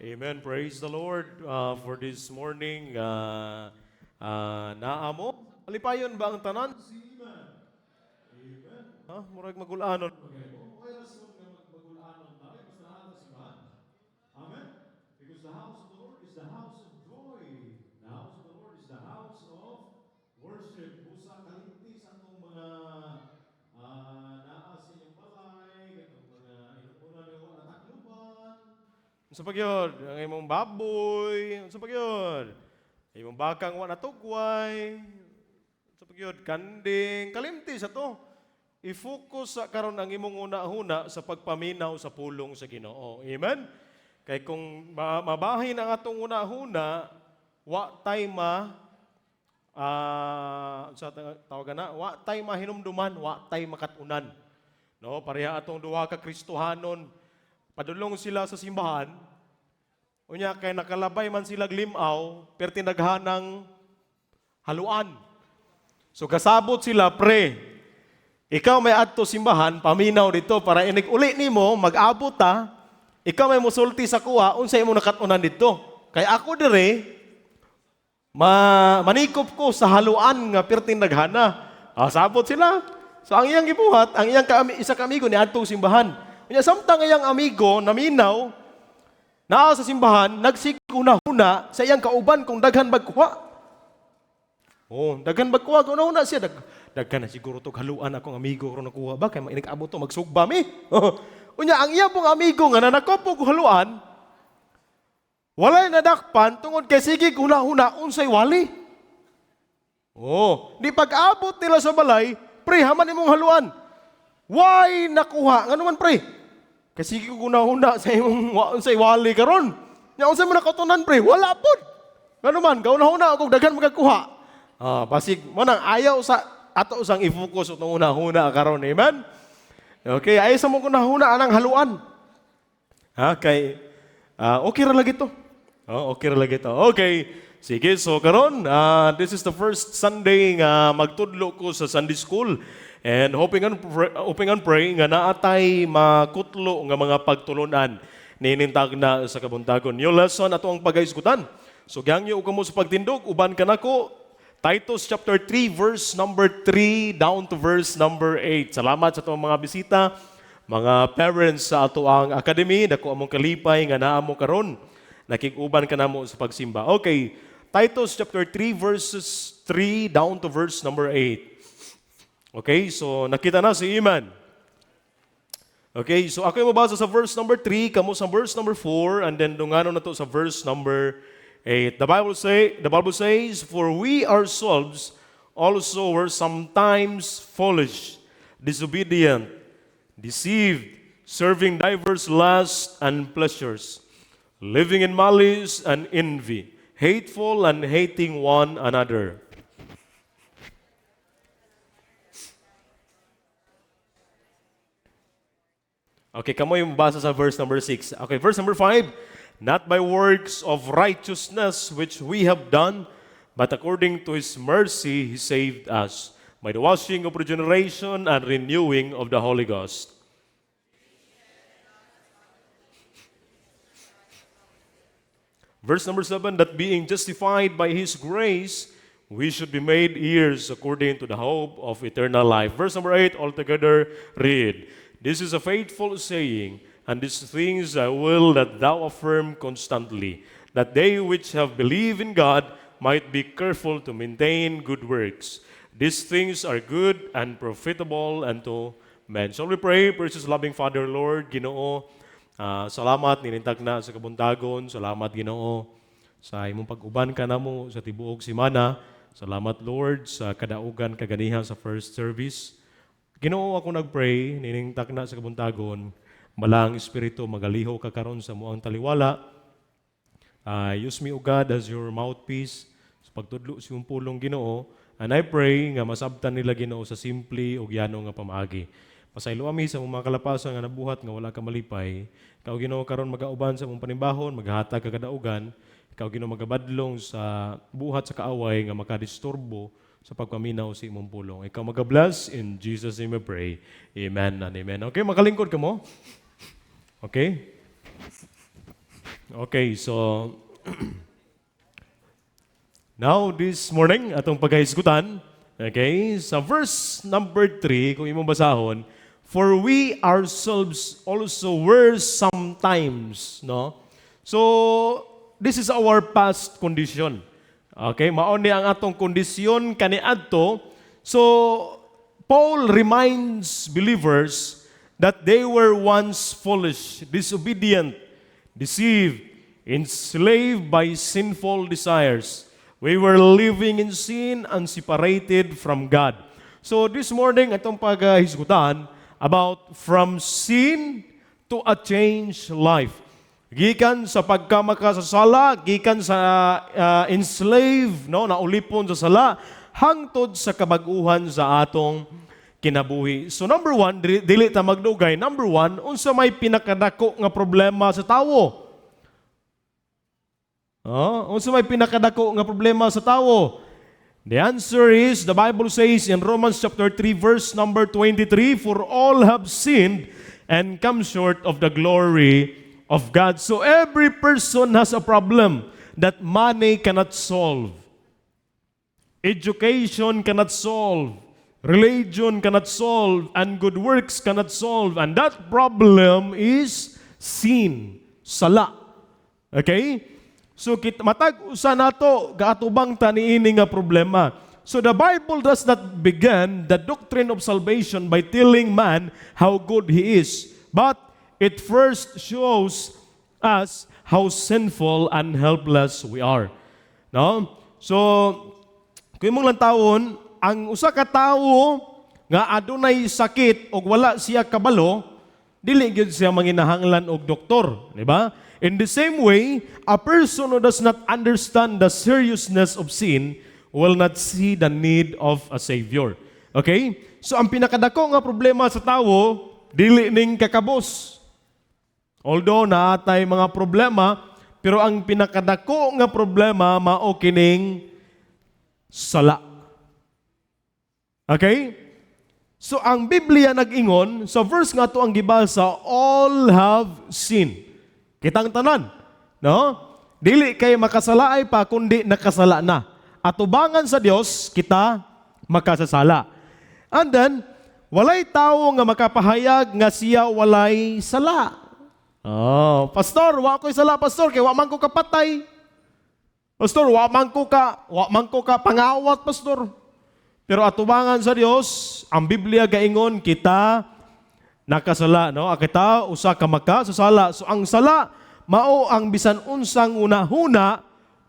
Amen. Praise the Lord for this morning. Naamo. Alipayon ba ang tanan? Ha? Murag magulanon. Okay ra siya nga magulanon tayo. Basta naata si man. Amen. Because the house of the Lord is the house of joy. The house of the Lord is the house of worship. Busa kalimti sa atong mga naa sa inyong balay, katong mga inuuna na wala takluban. Sa pagyod, ang imong baboy, sa pagyod. Imong bakang wala tugway. Sa pagyod, kanding, kalimti sa to. I-focus sa karon ang imong una-huna sa pagpaminaw sa pulong sa Ginoo. Amen. Kay kung mabahin ang atong una-huna, wa tay sa tawagan na, wa tay mahinumduman, wa tay makatunan. No, pareha atong duha ka Kristohanon, padulong sila sa simbahan. Unya kay nakalabay man sila limaw, perti naghanang haluan. So kasabot sila, pre. Ikaw may adto simbahan, paminaw dito para inig uli nimo mag-abot ta. Ikaw may musulti sa kuha, unsay imong nakatunan dito. Kay ako dire manikop ko sa haluan nga perting naghana. Sabot sila. So ang iyang gibuhat, ang iyang isa ka amigo ni adtong simbahan. Unya samtang iyang amigo naminaw naa sa simbahan, nagsiguna-huna sa iyang kauban kung daghan bagkuha. Oh, daghan bagkuha kung una siya daghan na siguro to haluan akong amigo ron nakuha ba kay mainig-abot to magsugba mi. Unya ang iya pong amigo nga nanakopog haluan, walay nadakpan tungod kay sige huna-huna unsay wali. Oh, di pag-abot nila sa balay, pre haman imong haluan. Why nakuha? Ngano man pre? Kasi sige huna-huna sa imong unsay wali karon. Nya unsay mo nakatunan pre? Wala pod. Ngano man gauna-huna ako daghan magakuha. Basig mo nang ayaw sa ato usang i-focus utong una-huna karon, amen. Okay, ay sa mo kunahuna anang haluan. Kay okay ra lagi to. Okay ra lagi to. Okay. Sige, so karon this is the first Sunday nga magtudlo ko sa Sunday School and hoping and praying nga naatay makutlo nga mga pagtulunan ninintag na sa kabuntagon. Yung lesson ato ang pagaisgutan. So gyangyo kamo sa pagtindog uban kanako Titus chapter 3 verse number 3 down to verse number 8. Salamat sa atong mga bisita, mga parents sa ato ang academy, dako among kalipay nga naa mo karon. Nakig-uban ka namo sa pagsimba. Okay, Titus chapter 3 verses 3 down to verse number 8. Okay, so nakita na si Iman. Okay, so ako yung mabasa sa verse number 3, kamo sa verse number 4, and then dungano na to sa verse number 8. The Bible says, "For we ourselves also were sometimes foolish, disobedient, deceived, serving diverse lusts and pleasures, living in malice and envy, hateful and hating one another." Okay, kamo yung basa sa verse number 6. Okay, verse number 5. "Not by works of righteousness which we have done, but according to His mercy He saved us, by the washing of regeneration and renewing of the Holy Ghost." Verse number 7, "That being justified by His grace, we should be made heirs according to the hope of eternal life." Verse number 8, altogether read, "This is a faithful saying, and these things I will that thou affirm constantly, that they which have believed in God might be careful to maintain good works. These things are good and profitable unto men." So we pray, precious loving Father, Lord, Ginoo, salamat ninintag na sa kabuntagon, salamat Ginoo sa imong pag-uban ka namo sa tibuok semana. Salamat Lord sa kadaugan kaganiha sa first service. Ginoo, ako nagpray ninintag na sa kabuntagon, malang Espiritu magaliho ka karon sa muang taliwala. Use me, O God, as your mouthpiece sa pagtudlo sa iyong pulong Ginoo. And I pray nga masabtan nila Ginoo sa simple o gyano nga pamaagi. Pasaylo ami sa mga kalapasan nga nabuhat nga wala ka malipay. Ikaw Ginoo karon magauban sa mong panimbahon, maghatag ka kadaugan. Ikaw Ginoo magabadlong sa buhat sa kaaway nga makadisturbo sa pagpaminaw sa imong pulong. Ikaw magabless, in Jesus' name I pray. Amen and amen. Okay, makalingkod ka mo. Okay? Okay, so now this morning atong pagkahisgutan, okay, sa verse number 3 kung imong basahon, for we ourselves also were sometimes, no? So this is our past condition. Okay, mao ni ang atong kondisyon kaniadto. So Paul reminds believers that they were once foolish, disobedient, deceived, enslaved by sinful desires. We were living in sin and separated from God. So this morning, itong paghisgutan about from sin to a changed life. Gikan sa pagkamakasasala, gikan sa enslaved, no, naulipon sa sala, hangtod sa kabaguhan sa atong kinabuhi. So number 1, dili ta magdugay. Number 1, unsa may pinakadako nga problema sa tawo? Unsa may pinakadako nga problema sa tawo? The answer is, the Bible says in Romans chapter 3, verse number 23, for all have sinned and come short of the glory of God. So every person has a problem that money cannot solve. Education cannot solve. Religion cannot solve, and good works cannot solve. And that problem is sin, sala. Okay? So matag-usa nato gaatubang taniini nga problema. So the Bible does not begin the doctrine of salvation by telling man how good he is, but it first shows us how sinful and helpless we are. No? So kung imong lantawon, ang usa ka tawo nga adunay sakit o wala siya kabalo, dili gyud siya manginahanglan og doktor, di ba? In the same way, a person who does not understand the seriousness of sin will not see the need of a savior. Okay? So ang pinakadako nga problema sa tawo, dili ning kakabos. Although naatay mga problema, pero ang pinakadako nga problema mao kining sala. Okay? So ang Biblia nag-ingon, sa verse nga to ang gibasa, all have sinned. Kitang tanan, no? Dili kay makasalaay pa kundi nakasala na. Atubangan sa Dios kita makasasala. And then walay tawo nga makapahayag nga siya walay sala. Oh, pastor, wa ko'y sala pastor kay wa man ko kapatay. Pastor, wa man ko ka pangawat pastor. Pero atubangan sa Dios, ang Biblia gaingon kita nakasala, no? Kita usa ka makasasala. So ang sala mao ang bisan unsang unahuna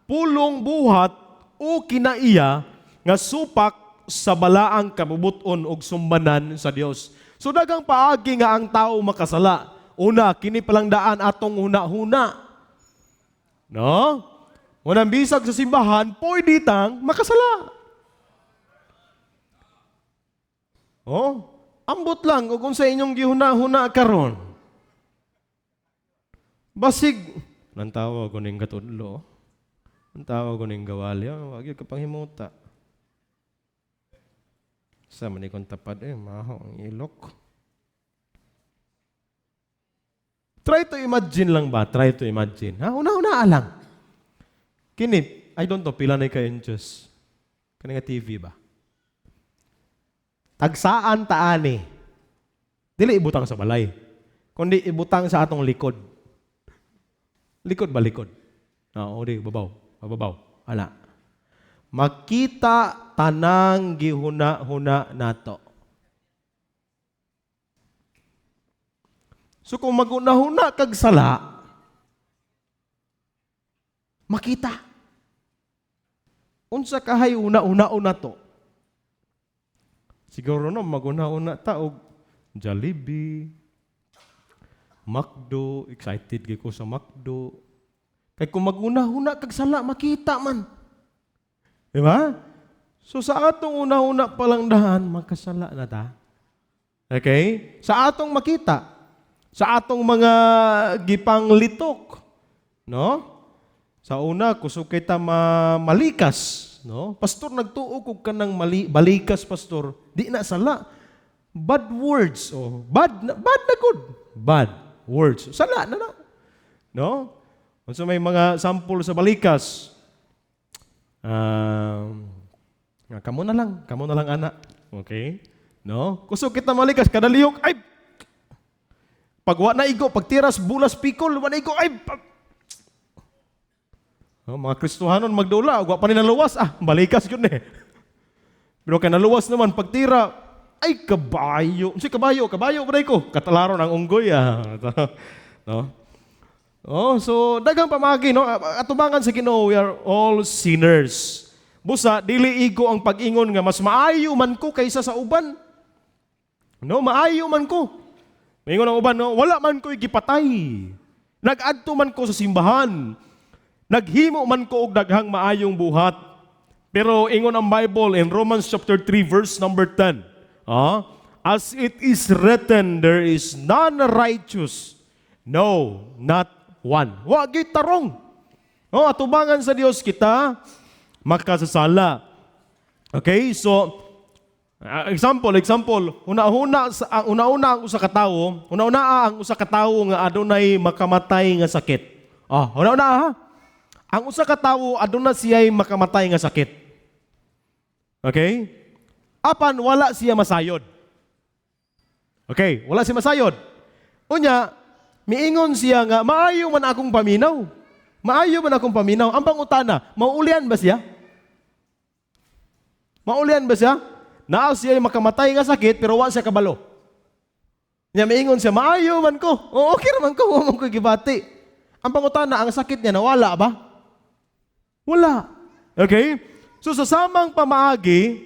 pulong buhat o kinaiya nga supak sa balaang kabubuton ug sumbanan sa Dios. So dagang paagi nga ang tao makasala. Una, kini palang daan atong huna-huna. No? Unang bisag sa simbahan, pwede tang makasala. Oh, ambot lang ug unsa inyong gihuna-huna karon. Basig nantawa ko ning katudlo. Nantawa ko ning gawali, wa gyud ka panghimuta. Sa man ikon tapad maho ang ilok. Try to imagine lang ba? Try to imagine. Ha, una-una lang. Kini, I don't know pila na kayo Diyos. Kani nga TV ba? Tagsaan taani. Dili ibutang sa balay. Kundi ibutang sa atong likod. Likod ba likod? Oo, di babaw. Babaw. Ala. Makita tanang gihuna-huna nato. So kung maguna-huna kag sala, makita. Unsa kahay una-una to? Siguro no, maguna-una ta og Jollibee, McDo, excited gyud ko sa McDo. Kay kung maguna-una kag sala, makita man. Di ba? So sa atong una-una palang dahan, makasala na ta. Okay? Sa atong makita, sa atong mga gipang litok, no? Sa una, kusog kita malikas, no? Pastor, nagtuo ko ka ng balikas, pastor. Di na sala. Bad words. Oh, bad na good. Bad words. Sala na. No? So may mga sample sa balikas. Kamo na lang anak. Okay? No? Kusog kita malikas kada lihok ay pagwa na igo, pagtiras bulas pikol, wa na igo ay mga Kristohanon magdula, wa pa ni naluwas, balikas yun eh. Pero kaya naluwas naman, pagtira, ay kabayo. Si kabayo pa ko. Katalaron ang unggoy. No? So, dagang pamagi, no? Atubangan sa Ginoo, we are all sinners. Busa, dili igo ang pag-ingon nga, mas maayo man ko kaysa sa uban. No, maayo man ko. Maingon ang uban, no? Wala man ko'y gipatay. Nag-adto man ko sa simbahan. Naghimo man ko og daghang maayong buhat. Pero ingon ang Bible in Romans chapter 3 verse number 10. As it is written, there is none righteous. No, not one. Wa gyud tarong. Atubangan sa Dios kita makasasala. Okay? So example, una-una ang usa ka tawo, ang usa ka tawo nga adunay makamatay nga sakit. Una-una ha. Ang usa ka tawo aduna siya'y makamatay nga sakit. Okay? Apan wala siya masayod. Okay, wala siya masayod. Unya, miingon siya nga maayo man akong paminaw. Maayo man akong paminaw. Ang pangutana, maulian ba siya? Maulian ba siya? Naa siya makamatay nga sakit pero wala siya kabalo. Nya miingon siya, maayo man ko. Okay naman ko, wala man ko gibati. Ang pangutana, ang sakit niya nawala ba? Wala. Okay? So sa samang pamaagi,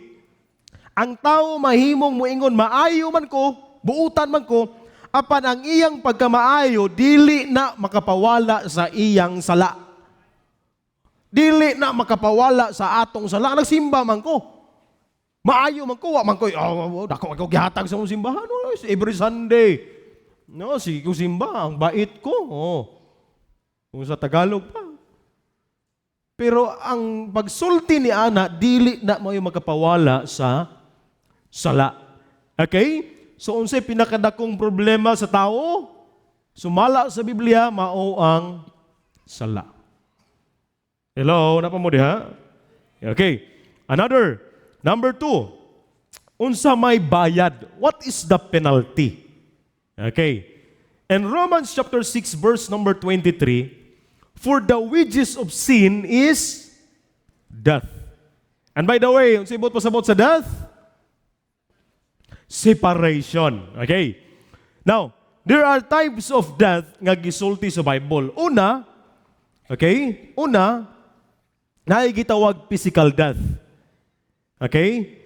ang tao mahimong muingon, maayo man ko, buutan man ko, apan ang iyang pagkamaayo, dili na makapawala sa iyang sala. Dili na makapawala sa atong sala. Nagsimba man ko. Maayo man ko, wa man ko, dako ako gihatag sa mong simbahan, every Sunday. No, sige ko simba, ang bait ko. Kung sa Tagalog pa. Pero ang pagsulti ni Ana, dili na mo yung makapawala sa sala. Okay? So, unsay pinakadakong problema sa tao? Sumala sa Biblia, mao ang sala. Hello? Napa mo diha? Okay. Number 2. Unsa may bayad? What is the penalty? Okay. In Romans chapter 6, verse number 23, for the wages of sin is death. And by the way, unsay ibot pasabot sa death? Separation. Okay. Now, there are types of death nga gisulti sa Bible. Una, gitawag physical death. Okay?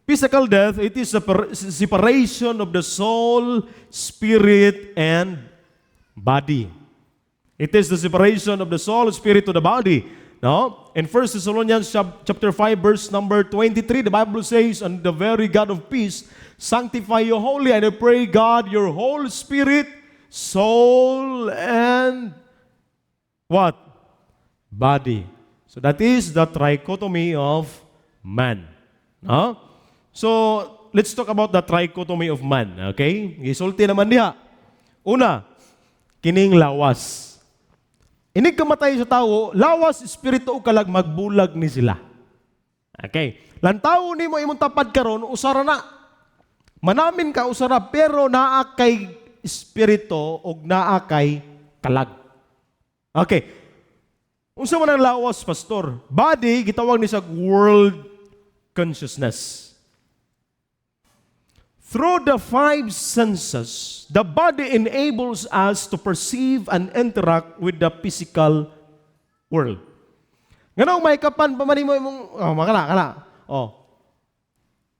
Physical death, it is a separation of the soul, spirit, and body. It is the separation of the soul, spirit to the body. No? In 1 Thessalonians chapter 5, verse number 23, the Bible says, and the very God of peace, sanctify you wholly, and I pray God, your whole spirit, soul, and what? Body. So that is the trichotomy of man. No? So, let's talk about the trichotomy of man. Okay? Gisulti naman diha. Una, kining lawas. Inig kamatay sa tao, lawas, espiritu o kalag magbulag ni sila. Okay. Lantaw ni mo imong tapad karon usara na. Manamin ka usara, pero naa kay espiritu o naa kay kalag. Okay. Unsa man ang lawas, pastor? Body, gitawag ni sa world consciousness. Through the 5 senses, the body enables us to perceive and interact with the physical world. Ganong mahikapan pa man mo imong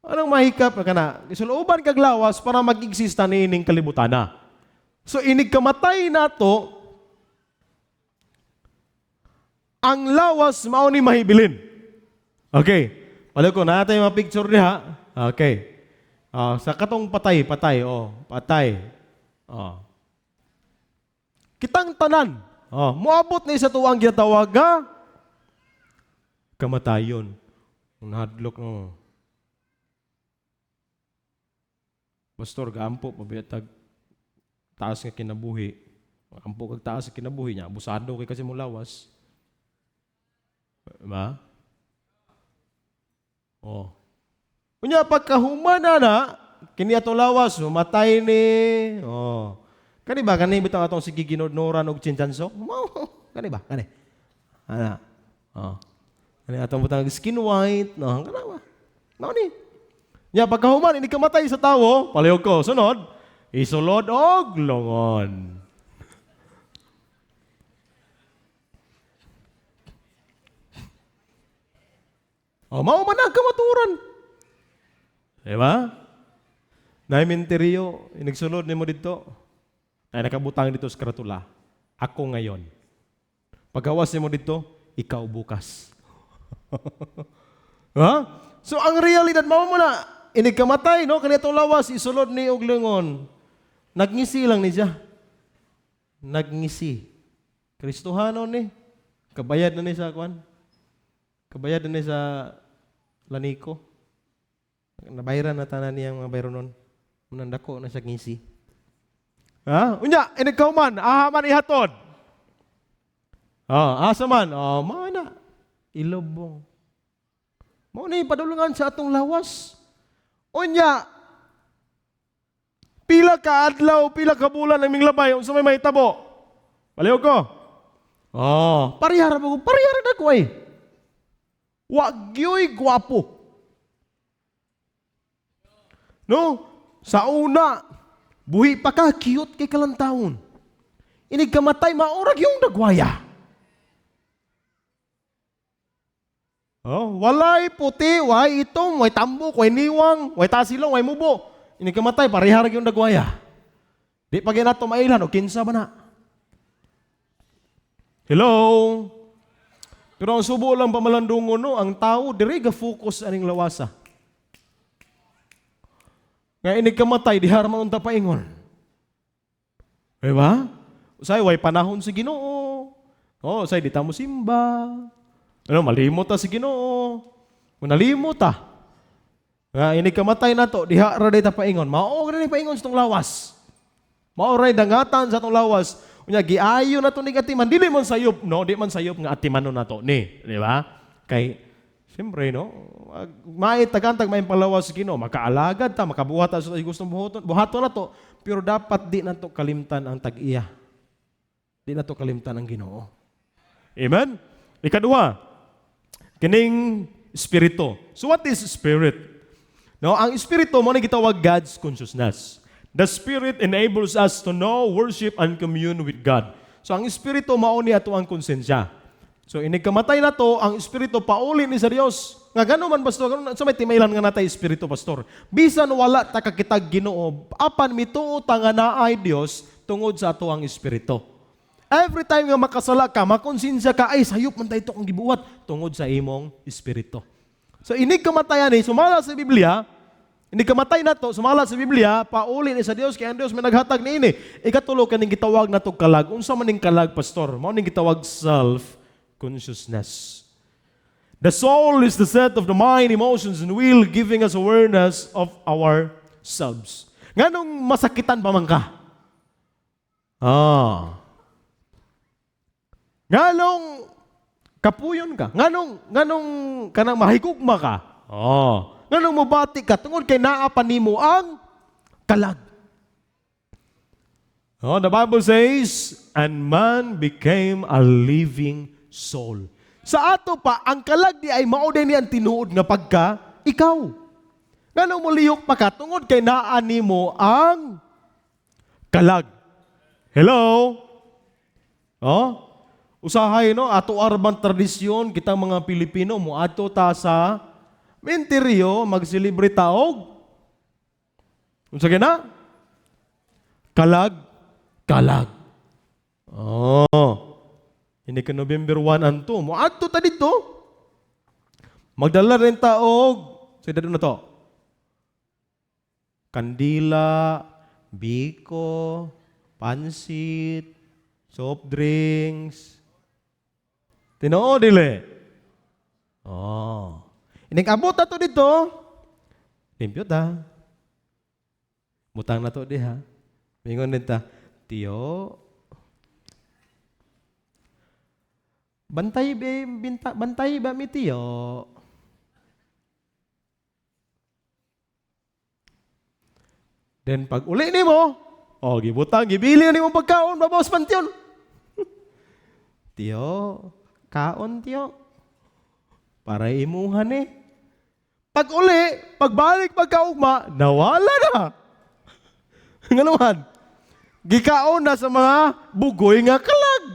Anong mahikap kana? Isuloban kag lawas para mag-exista niining kalibutana. So inig kamatay nato ang lawas mao ni mahibilin. Okay. Palo ko natay mga picture diha. Okay. Sa katong patay. Kitang tanan. Moabot na isa tuwang ginatawag kamatayon. Nahadlok no. Pastor, gaampo, pabiyatag taas nga kinabuhi. Ampo kag taas sa kinabuhi niya, abusado kay kasi mo lawas. Diba? Oh. Kunya pagkahumana na, kini atong lawas, mamatay ni. Oh. Kani ba kani bitaw atong sige ginodnoran og chinchanso? Kani ba? Kani. Ana. Oh. Kani atong butang skin white, no, kana ba? Mao ni. Nya pagkahuman ini kamatay sa tawo, palihog ko sunod, isulod og longon. Oh, mao man ang kamaturan. Diba? Naiminteriyo, inigsulod ni mo dito. Ay nakabutang dito sa karatula. Ako ngayon. Pagkawas ni mo dito, ikaw bukas. Ha? So ang realidad, mao mo na, inigkamatay, no? Kanitong lawas, isulod ni og lingon. Nagngisi lang ni siya. Nagngisi. Kristohanon ni. Kabayad na ni sa kwan. Kabayad na ni sa laniko. Nabayaran na tanan niyang mga bayron nun. Munandako na sa ngisi. Ha? Unya, inigkauman, ahaman ihatod. Asa man? Mana? Ilobong. Mao na ipadulungan sa atong lawas. Unya, pila ka adlaw, pila ka bulan ang minglabay, unsa may mahitabo? Palihog ko. Parihara mo ko, parihara na ko eh. Wag yo'y gwapo. No? Sa una, buhi pa ka, cute kay kalantawon. Inig kamatay, maorag yung nagwaya. Walay puti, way itong, way tambok, way niwang, way tasilong, way mubo. Inig kamatay, pariharag yung nagwaya. Di pa ginato mailan, o kinsa ba na? Hello? Pero ang subo lang pamalandungon, no, ang tao, diri ga-focus aning lawasa. Nga inig kamatay, di haraman unta paingon. Diba? Usay, way panahon si Ginoo. Usay, di ta mo simba. Malimot ta si Ginoo. Kung nalimot ta. Nga inig kamatay na to, di hara di ta paingon. Maog na ni paingon sa itong lawas. Maoray dangatan sa itong lawas. Unya, giayo na to ni atiman. Di man sayop, no? Di man sayop nga atiman na to. Di ba? Kay, siyempre, no? Maitagantag may palawas sa Ginoo, makaalagad ta, makabuhat ta sa gustong buhaton na to, pero dapat di na to kalimtan ang tag-iya. Di na to kalimtan ang Ginoo. Amen? Ikadua, kining espiritu. So what is spirit? No, ang espiritu mo na gitawag God's consciousness. The Spirit enables us to know, worship, and commune with God. So ang espiritu mao ni ato ang konsensya. So inigkamatay na to, ang espiritu pauli ni sa Dios. Nga gano man pastor, gano sa may timailan nga natay espiritu pastor. Bisan wala ta kakitag Ginoo, apan mituo ta nga naay Dios tungod sa ato ang espiritu. Every time nga makasala ka, makonsensya ka, ay sayop man tayo kung gibuhat tungod sa imong espiritu. So inigkamatayan ni sumala sa Biblia. Hindi kamatay na to, sumala sa Biblia, pauli ni sa Dios, kaya ang Dios may naghatag ni ini. Ikatulo, kaning gitawag na to kalag. Unsa man ning kalag, pastor? Mao ning gitawag self-consciousness. The soul is the set of the mind, emotions, and will, giving us awareness of ourselves. Nganong masakitan pa man ka? Nganong kapuyon ka? Nganong kanang mahigugma ka? Nganong mabati ka, tungod kay naapan nimo ang kalag. The Bible says, and man became a living soul. Sa ato pa, ang kalag di ay mauday ni ang tinuod nga pagka, ikaw. Nganong muliyok pa ka, tungod kay naan nimo ang kalag. Hello? Usahay, no? Ato arban tradisyon, kitang mga Pilipino, mo ato ta sa menteryo, magsilibre taog. Unsa gina? Kalag. Hindi ka November 1 and 2. Mo adto ta dito. Magdala rin taog. Sa dito na to. Kandila, biko, pansit, soft drinks. Tinoo dili. Ining-abot na to dito. Limpyo ta. Butang na to di ha. Mingon din ta, Tiyo, bantay ba mi tiyo? Then pag uli ni mo, gibutang, gibili ni mo pagkaon, babawas man tiyon. Tiyo, kaon tiyo. Para imuhan eh. Pag uli, pagbalik pagkaugma, nawala na. Nga naman, gikaon na sa mga bugoy nga kalag.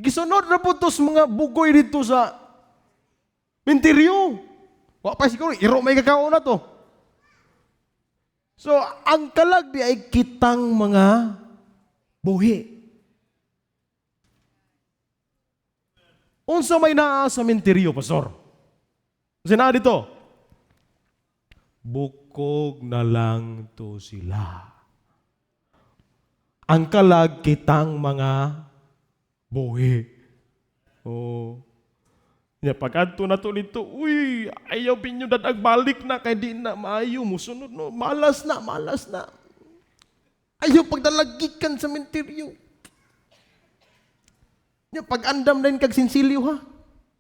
Gisunod na po tos mga bugoy dito sa minteryo. Wa pa siguro, iro may kakaon na to. So, ang kalag di ay kitang mga buhi. Unsa may naa sa minteryo, Pastor? Kasi naa dito, bukog na lang to sila. Ang kalag kitang mga buhi. Pag-adto na to nito, ayaw pinyo dadag balik na kay di na maayo mo sunod no. Malas na. Ayaw pagdalagikan sa minteryo. Pag-andam na kag sinsilyo ha.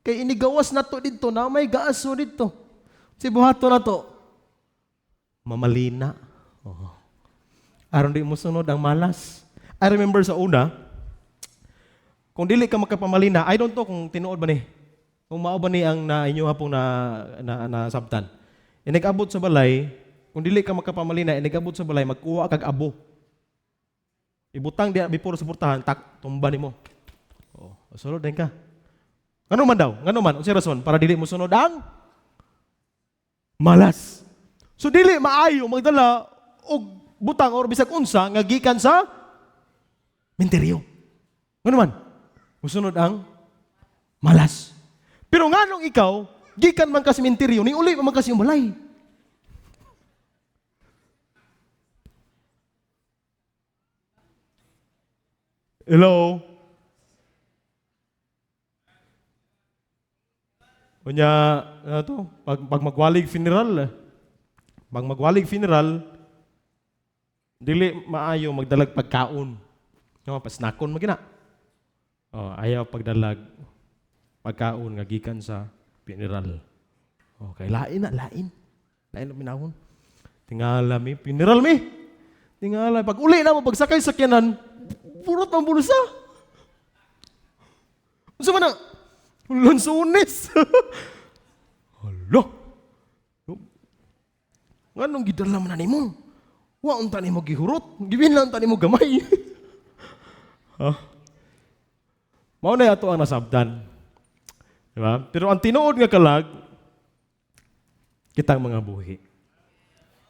Kay inigawas na to dito na may gaaso dito. Si buhato na to. Mamalina. Aron di mo sunod ang malas. I remember sa una, kung dili ka makapamalina, I don't know kung tinuod ba ni. Kung mao ba ni ang inyo hapong na sabtan. Inigabot sa balay, kung dili ka makapamalina, inigabot sa balay, magkuha kag abo. Ibutang diya before sa portahan, tumba nimo. Sunod din ka. Ngano man daw? Ngano man? Unsay rason para dili mo sunod ang malas. So dili maayo magdala og butang or bisag unsa nga gikan sa minteryo. Ngano man? Musunod ang malas. Pero nganong ikaw, gikan man ka sa minteryo, ni uli man kasi balay. Hello? Kunya, pag magwalig funeral, dili maayo magdalag pagkaon. Pasnakon mo gina. Ayaw pagdalag pagkaon nga gikan sa funeral. Okay, lain. Lain na minahon. Tingala mi, funeral mi. Tingala, pag uli na mo, pagsakay sa sakyanan, purot ng bulsa. Unsa man na? Lansunis. Hala. Nganong gidala man nimo? Wa unta nimo gihurot, gibinlan ta nimo gamay. Mao na ato ang nasabtan. Diba? Pero ang tinuod nga kalag, kitang mga buhi.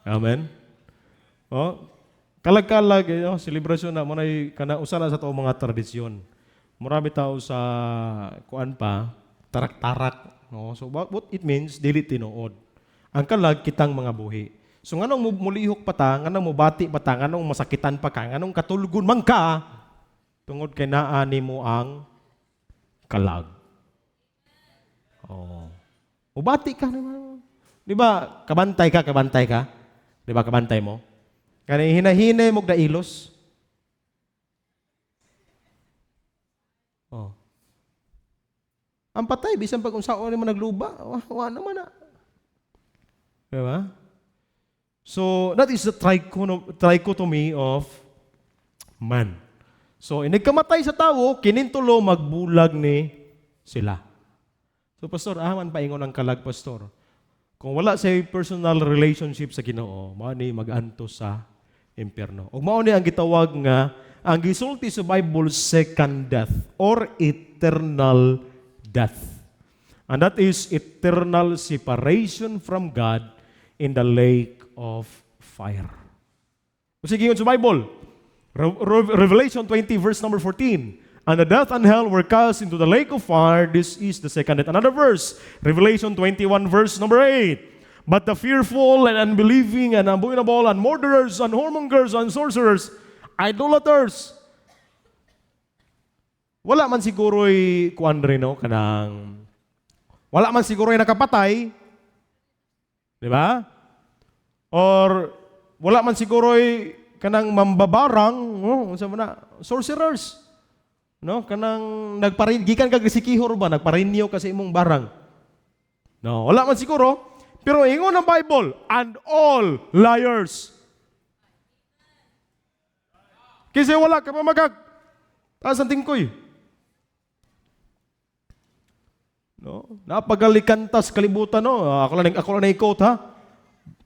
Amen? Kalag-kalag, selebrasyon na, manay usa na sa ito mga tradisyon. Marami tao sa kuan pa, tarak-tarak. No? So what it means, dili tinuod. Ang kalag, kitang mga buhi. So nganong mulihok pa ta, nganong mubati pa ta, nganong masakitan pa ka, nganong katulgon man ka, tungod kay naani mo ang kalag. Mubati ka naman. Di ba, kabantay ka? Di ba, kabantay mo? Kani hinahinay mo da ilos. Ang patay, bisan pag unsaon mo nagluba, wa naman na. Di ba? So, that is the trichotomy of man. So, inigkamatay sa tao, kinintulo, magbulag ni sila. So, Pastor, aman paingon ang kalag, Pastor. Kung wala sa personal relationship sa Ginoo, mao ni mag-anto sa impyerno. Ug mao ni ang gitawag nga ang gisulti sa Bible second death or eternal death. And that is eternal separation from God in the lake of fire. Sige yun sa Bible. Revelation 20 verse number 14. And the death and hell were cast into the lake of fire. This is the second death. Another verse, Revelation 21 verse number 8. But the fearful and unbelieving and abominable and murderers and whoremongers and sorcerers, idolaters. Wala man siguro'y kuan rin, no? Wala man siguro'y nakapatay. Di ba? Or wala man siguro'y kanang mambabarang, unsa man na, sorcerers. No, kanang gikan kag sikihor ba, nagparinyo kasi imong barang. No, wala man siguro. Pero ingon ang Bible, and all liars. Kasi wala ka mamagag. Taas ang tingkoy. No, napagalikantas kalibutan no. Ako lang na-quote ha.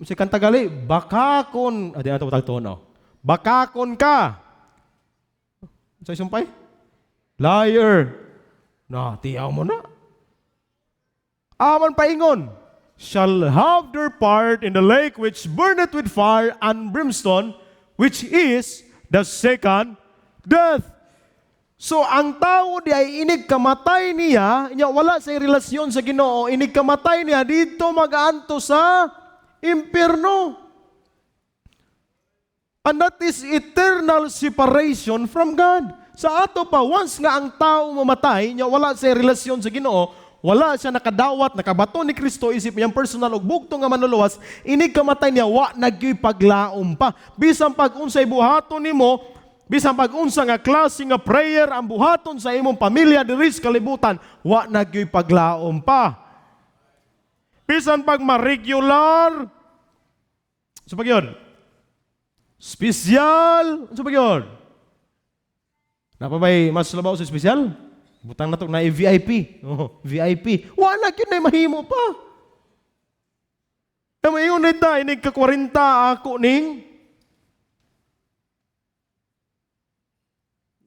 Si kanta gali, bakakon, di ato tagto no. Bakakon ka. Sa isumpay? Liar. Na, tiyaw mo na. Aman paingon, shall have their part in the lake which burneth with fire and brimstone, which is the second death. So, ang tao di ay inig kamatay niya, wala sa relasyon sa Ginoo, inig kamatay niya, dito mag-aanto sa impyerno. And that is eternal separation from God. Sa ato pa, once nga ang tao mamatay, wala sa relasyon sa Ginoo, wala siya nakadawat, nakabato ni Kristo, isip niyang personal o bugto nga manuluwas, inig kamatay niya, wa nagyoy paglaom pa. Bisan pag-unsay buhaton nimo, bisan pag-unsa nga klase nga prayer ang buhaton sa imong pamilya diri sa kalibutan, wa nagyoy paglaom pa. Bisan pag ma-regular, sa pagyon, special, sa pagyon, napabay mas labaw sa special? Butang na to na VIP. Oh, VIP. Wala yun na mahimo pa. Na mayon na ita, inig ka 40 ako ning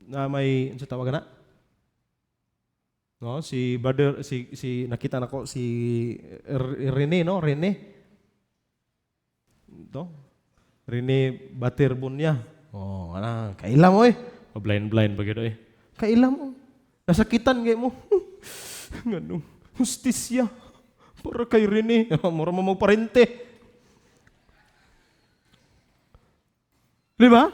na may, ano sa tawagan na? No, si brother, si nakita nako si Rene, no? Rene. Ito. Rene Baterbunya. Oh, ana, kailan mo eh. Blind bagay eh. Kailan mo. Nasakitan kayo mo. Ganun. Justisya. Para kay Rene. Mura mo magparente. Di ba?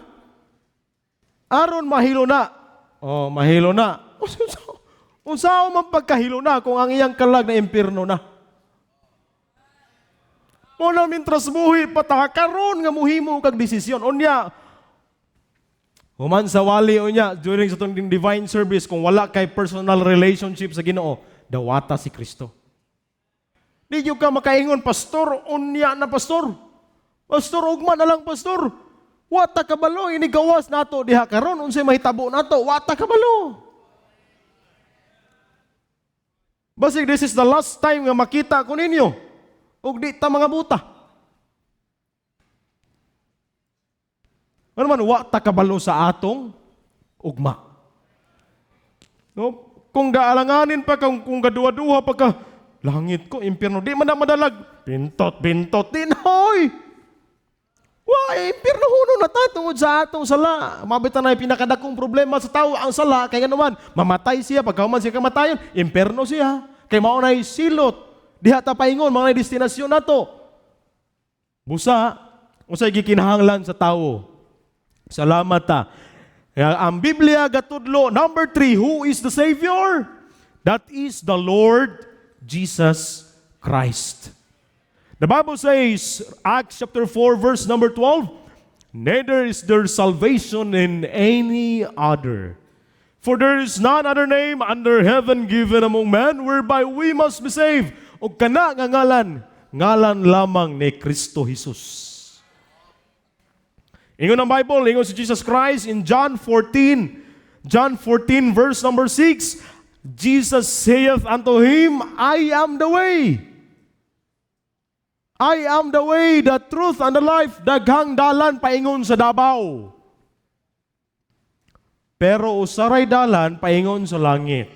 Aron mahilo na. Oh, mahilo na. Unsao man pagkahilo na kung ang iyang kalag na impyerno na. Muna mintras buhi pata karon nga muhimo kag desisyon. Unya, human sa wali unya during sa itong divine service, kung wala kay personal relationship sa Ginoo, dawata si Kristo. Di yung ka makaingon, pastor, unya na pastor. Pastor, ugma na lang pastor. Wata kabalo, inigawas nato diha karon, unsay mahitabo nato, wata kabalo. Basig, this is the last time nga makita ko ninyo. Ug di ta mga buta. Ano man, wata kabalo sa atong ugma. No? Kung gaalanganin pa, kung gaduha-duha pa ka, langit ko, impyerno, di man na madalag. Bintot, di na, hoy! Why, impyerno huno na tatungod sa atong sala. Mabitan na yung pinakadakong problema sa tao, ang sala, kaya naman, mamatay siya, pagkaman siya kamatayon, impyerno siya. Kaya maunay silot, diha ta paingon, mga destinasyon na to. Busa, usay gikinahanglan sa tao. Salamat ta. Ang Biblia gatudlo, number 3, who is the Savior? That is the Lord Jesus Christ. The Bible says, Acts chapter 4, verse number 12, neither is there salvation in any other. For there is none other name under heaven given among men whereby we must be saved. O kana nga ngalan lamang ni Kristo Jesus. Ingon ang Bible, ingon si Jesus Christ in John 14 verse number 6, Jesus saith unto him, I am the way. I am the way, the truth, and the life. Daghang dalan paingon sa Davao. Pero usaray dalan paingon sa langit.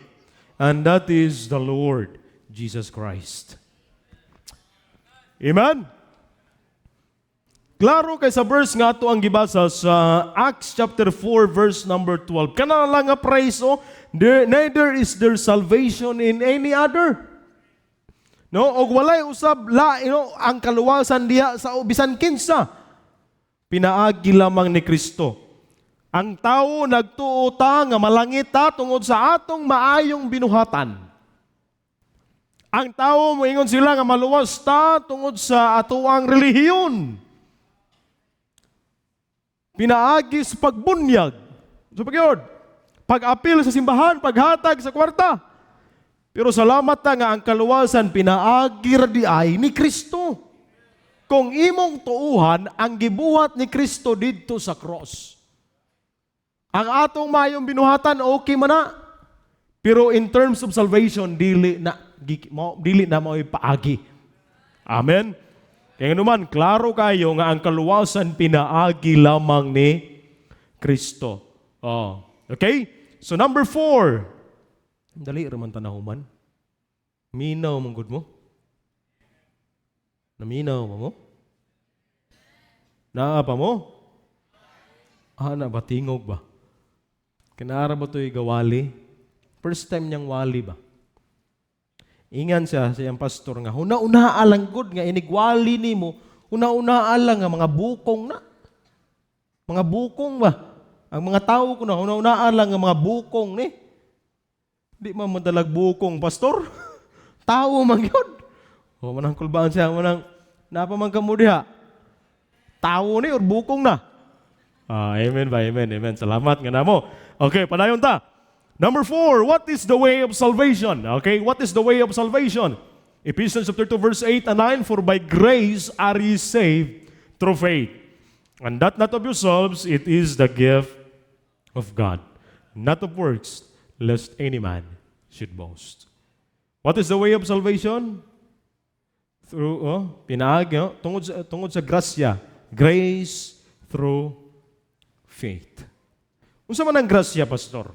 And that is the Lord Jesus Christ. Amen? Klaro kay sa verse nga ito ang gibasa sa Acts chapter 4 verse number 12. Kana lang nga praise, neither is there salvation in any other. No, og walay usab ang kaluwasan diha sa bisan kinsa. Pinaagi lamang ni Kristo. Ang tao nagtuo ta nga malangit ta tungod sa atong maayong binuhatan. Ang tao moingon sila nga maluwas ta tungod sa atoang relihiyon. pinaagi sa pagbunyag. So pagyod, pag-apil sa simbahan, paghatag sa kwarta. Pero salamat ta nga ang kaluwasan pinaagi ra di ay ni Kristo. Kung imong tuuhan ang gibuhat ni Kristo didto sa cross. Ang atong mayong binuhatan okay man na. Pero in terms of salvation dili na mo ipaagi. Amen. Kaya naman klaro kayo nga ang kaluwasan pinaagi lamang ni Kristo. Oh, okay? So number 4. Dali raman tanahuman. Minaw mong good mo. Naminaw mo? Naa pa mo? Na ba? Tingog ba? Kinara ba ito'y gawali? First time niyang wali ba? Ingan siya sa iyang pastor nga, una-una alang good nga inigwali ni mo, una-una alang nga mga bukong na. Mga bukong ba? Ang mga tao ko na, una-una alang nga mga bukong ni. Di man madalag bukong, pastor. Tao man yun. O manang kulbaan siya, manang napamang kamo diha. Tao ni or bukong na. Amen ba? Amen. Amen. Salamat nga namo. Okay, padayon ta. Number 4, what is the way of salvation? Okay, what is the way of salvation? Ephesians chapter 2 verse 8 and 9, for by grace are ye saved through faith. And that not of yourselves, it is the gift of God. Not of works, lest any man should boast. What is the way of salvation? Through, tungod sa grasya. Grace through faith. Unsa man ang grasya, pastor?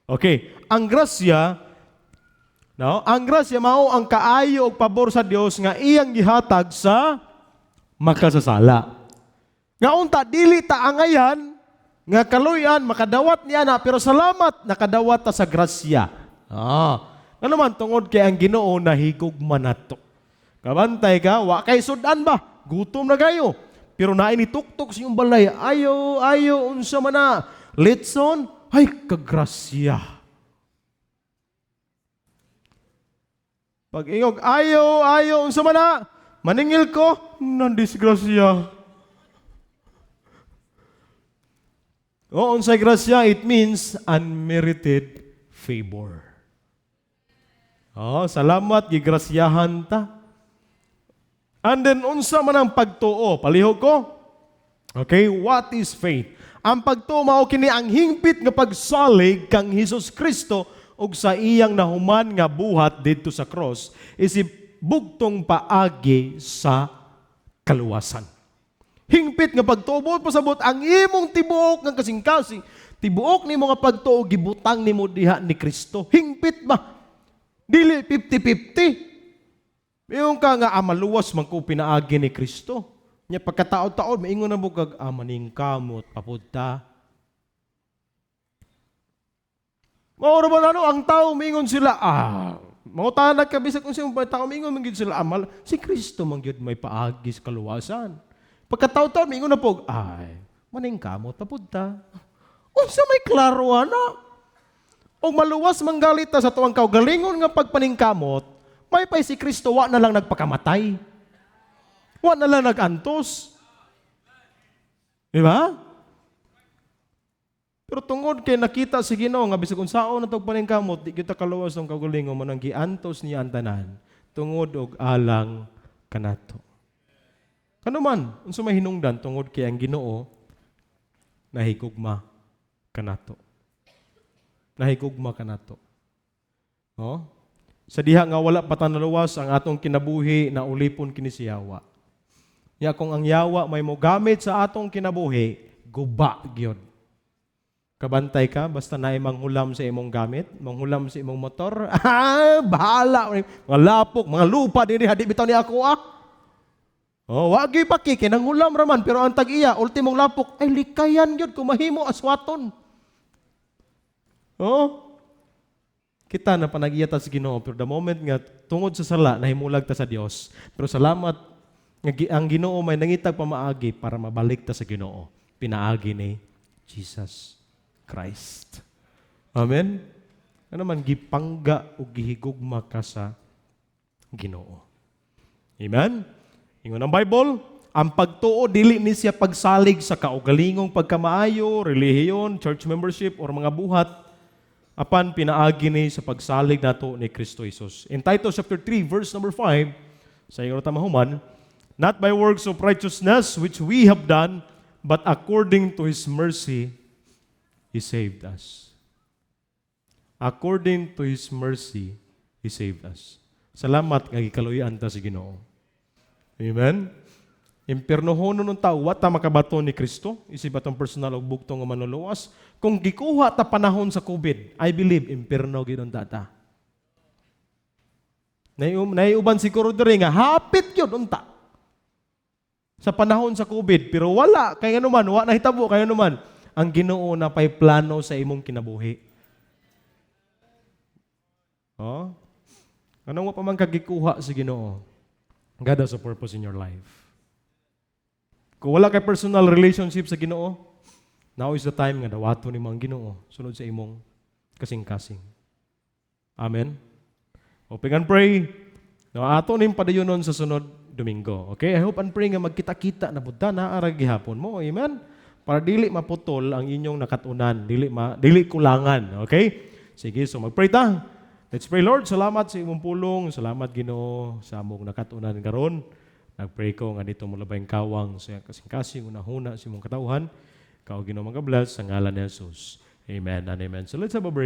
Okay, ang grasya, ang grasya mao ang kaayo og pabor sa Dios nga iyang gihatag sa makasasala. Nga unta dili ta angayan nga kaluyan makadawat niya na pero salamat nakadawat ta sa grasya. Ano man tungod kay ang Ginoo nahigugma nato. Kabantay ka, wa kay sudan ba? Gutom na kayo. Pero naay ni tuktok sa iyong balay, ayo, unsa man na. Litson, ay kagrasya. Pag ingog, ayo, unsa man na. Maningil ko, nandisgrasya. Unsay grasya, it means unmerited favor. Salamat, gigrasyahan ta. And then, unsa man ang pagtuo? Palihog ko. Okay, what is faith? Ang pagtuo mao kini ang hingpit nga pagsalig kang Hesus Kristo ug sa iyang nahuman nga buhat didto sa cross isip bugtong paagi sa kaluwasan. Hingpit nga pagtuo pasabot ang imong tibuok nga kasing-kasing. Tibuok nimo nga pagtuo gibutang nimo diha ni Kristo. Hingpit ba? Dili 50-50. Mayroon ka nga maluwas man ko pinaagi ni Kristo. Nya pagkataon-taon maingon na mo kag maning kamot papunta. Mauro ba ano ang tao mingon sila mautanag ka bisag kung sino tao mingon man gyud sila amal si Kristo man gyud may paagi sa kaluwasan. Pagkataon-taon mingon na po maning kamot papunta. Unsa may klaro ana? Og maluwas manggalit ta sa tuwang kaugalingon nga pagpaningkamot. May pay si Kristo, wa na lang nagpakamatay. Wa na lang nagantos. Di ba? Pero tungod kay nakita si Ginoo nga bisag unsaon na tog paningkamot, di kita kaluwas ng kaugalingon man ang giantos niya ang tanan tungod og alang kanato. Kano man, unsa may hinungdan tungod kay ang Ginoo nahigugma kanato. Nahigugma kanato. Sa diha nga wala patanaluwas ang atong kinabuhi na ulipon kini si Yawa. Ya kung ang Yawa may mogamit sa atong kinabuhi, guba gyud. Kabantay ka basta naay manghulam sa imong gamit, manghulam sa imong motor. Bahala mga lapok, mga lupa dinhi hadi bitaw ni ako wa gyud paki kinanghulam raman pero ang tag-iya ultimong lapok ay likayan gyud kung mahimo aswaton. Kita na panag-iya ta sa Ginoo pero the moment nga tungod sa sala nahimulag ta sa Dios. Pero salamat nga ang Ginoo may nangitag pamaagi para mabalik ta sa Ginoo. Pinaagi ni Jesus Christ. Amen. Ano man gipangga ug gihigugma ka sa Ginoo. Amen. Ingon ang Bible, ang pagtuo dili ni siya pagsalig sa kaugalingong pagkamaayo, relihiyon, church membership or mga buhat apan pinaagi ni sa pagsalig nato ni Kristo Jesus. In Titus chapter 3 verse number 5 sa inyo tamahuman, not by works of righteousness which we have done, but according to His mercy He saved us. According to His mercy He saved us. Salamat nga gikaluyan ta sa Ginoo. Amen. Impiernohon nun tao, wata makabato ni Kristo, isip atong personal og bugtong nga manuluwas. Kung gikuha ta panahon sa COVID, I believe, impierno gidon tata. Naiuban siguro diri nga, hapit yun, unta. Sa panahon sa COVID, pero wala, kaya naman, wala nahitabo, kaya naman, ang Ginoo na pay plano sa imong kinabuhi. Oh? Anong pa man kagikuha sa Ginoo? God has a purpose in your life. Kung wala kay personal relationship sa Ginoo, now is the time nga dawato ni mga Ginoo sunod sa imong kasing-kasing. Amen. Open and pray. Now ato ning padayonon sa sunod Domingo. Okay? I hope and pray nga magkita-kita na budda na ara gihapon mo. Amen. Para dili maputol ang inyong nakatunan, dili kulangan. Okay? Sige, so magpray ta. Let's pray. Lord, salamat sa imong pulong, salamat Ginoo sa among nakatunan karon. Nagpray ko nga dito mo labayng kawang sa kasing-kasing unahuna sa imong katawhan. Kao Ginoo mga bless sa ngalan ni Jesus. Amen and amen. So let's have a break.